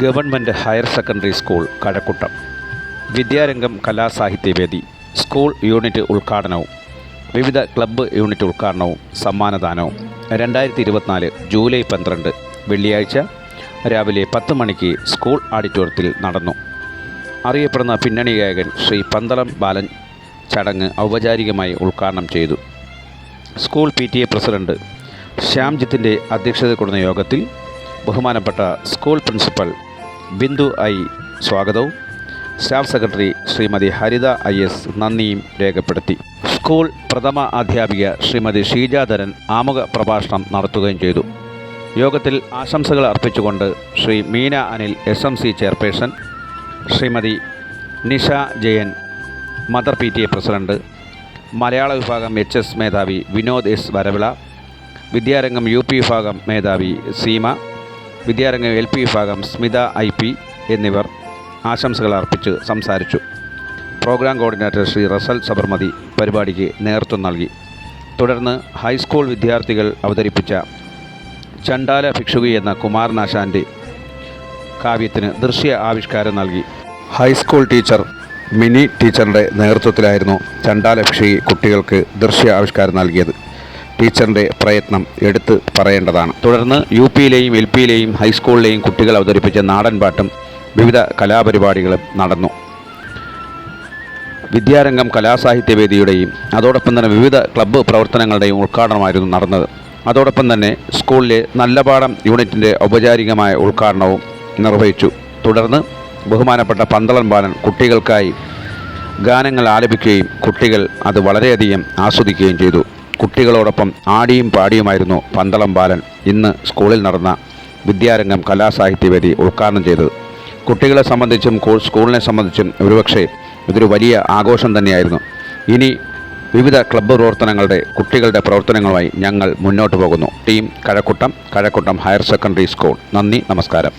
Government higher secondary school Kazhakkoottam. Vidyarangam Kalasahithyavedi school unit ഉദ്ഘാടനവും വിവിധ club unit ഉദ്ഘാടനവും സമ്മാനദാനവും 2024 ജൂലൈ 12 വെള്ളിയാഴ്ച രാവിലെ 10 മണിക്ക് സ്കൂൾ ഓഡിറ്റോറിയത്തിൽ നടന്നു. അറിയപ്പെടുന്ന പിന്നണി ഗായകൻ ശ്രീ പന്തളം ബാലൻ ചടങ്ങ് ഔപചാരികമായി ഉദ്ഘാടനം ചെയ്തു. സ്കൂൾ PTA പ്രസിഡന്റ് ശ്യാംജിത്തിൻ്റെ അധ്യക്ഷതയിൽ കൂടുന്ന യോഗത്തിൽ ബഹുമാനപ്പെട്ട സ്കൂൾ പ്രിൻസിപ്പൽ ബിന്ദു ഐ സ്വാഗതവും staff secretary Shrimati Haritha IS നന്ദിയും രേഖപ്പെടുത്തി. സ്കൂൾ പ്രഥമ അധ്യാപിക ശ്രീമതി ഷീജാധരൻ ആമുഖ പ്രഭാഷണം നടത്തുകയും ചെയ്തു. യോഗത്തിൽ ആശംസകൾ അർപ്പിച്ചുകൊണ്ട് Shri Meena Anil SMC chairperson, Shrimati Nisha Jayan mother PTA president, മലയാള വിഭാഗം HS മേധാവി വിനോദ് S വരവിള, വിദ്യാരംഗം UP വിഭാഗം മേധാവി സീമ, വിദ്യാരംഗം LP വിഭാഗം സ്മിത IP എന്നിവർ ആശംസകൾ അർപ്പിച്ച് സംസാരിച്ചു. പ്രോഗ്രാം കോർഡിനേറ്റർ ശ്രീ റസൽ സബർമതി പരിപാടിക്ക് നേതൃത്വം നൽകി. തുടർന്ന് ഹൈസ്കൂൾ വിദ്യാർത്ഥികൾ അവതരിപ്പിച്ച ചണ്ടാല ഭിക്ഷുകി എന്ന കുമാരനാശാൻ്റെ കാവ്യത്തിന് ദൃശ്യ ആവിഷ്കാരം നൽകി. ഹൈസ്കൂൾ ടീച്ചർ മിനി ടീച്ചറുടെ നേതൃത്വത്തിലായിരുന്നു ചണ്ടാല ഭിക്ഷുകി കുട്ടികൾക്ക് ദൃശ്യ ആവിഷ്കാരം നൽകിയത്. ടീച്ചറിൻ്റെ പ്രയത്നം എടുത്ത് പറയേണ്ടതാണ്. തുടർന്ന് UPയിലെയും LPയിലെയും ഹൈസ്കൂളിലെയും കുട്ടികൾ അവതരിപ്പിച്ച നാടൻ പാട്ടും വിവിധ കലാപരിപാടികളും നടന്നു. വിദ്യാരംഗം കലാസാഹിത്യവേദിയുടെയും അതോടൊപ്പം തന്നെ വിവിധ ക്ലബ്ബ് പ്രവർത്തനങ്ങളുടെയും ഉദ്ഘാടനമായിരുന്നു നടന്നത്. അതോടൊപ്പം തന്നെ സ്കൂളിലെ നല്ലപാഠം യൂണിറ്റിൻ്റെ ഔപചാരികമായ ഉദ്ഘാടനവും നിർവഹിച്ചു. തുടർന്ന് ബഹുമാനപ്പെട്ട പന്തളം ബാലൻ കുട്ടികൾക്കായി ഗാനങ്ങൾ ആലപിക്കുകയും കുട്ടികൾ അത് വളരെയധികം ആസ്വദിക്കുകയും ചെയ്തു. കുട്ടികളോടൊപ്പം ആടിയും പാടിയുമായിരുന്നു പന്തളം ബാലൻ ഇന്ന് സ്കൂളിൽ നടന്ന വിദ്യാരംഗം കലാസാഹിത്യവേദി ഉദ്ഘാടനം ചെയ്തത്. കുട്ടികളെ സംബന്ധിച്ചും സ്കൂളിനെ സംബന്ധിച്ചും ഒരുപക്ഷെ ഇതൊരു വലിയ ആഘോഷം തന്നെയായിരുന്നു. ഇനി വിവിധ ക്ലബ്ബ് പ്രവർത്തനങ്ങളുടെ കുട്ടികളുടെ പ്രവർത്തനങ്ങളുമായി ഞങ്ങൾ മുന്നോട്ട് പോകുന്നു. Team Kazhakkoottam higher secondary school. നന്ദി, നമസ്കാരം.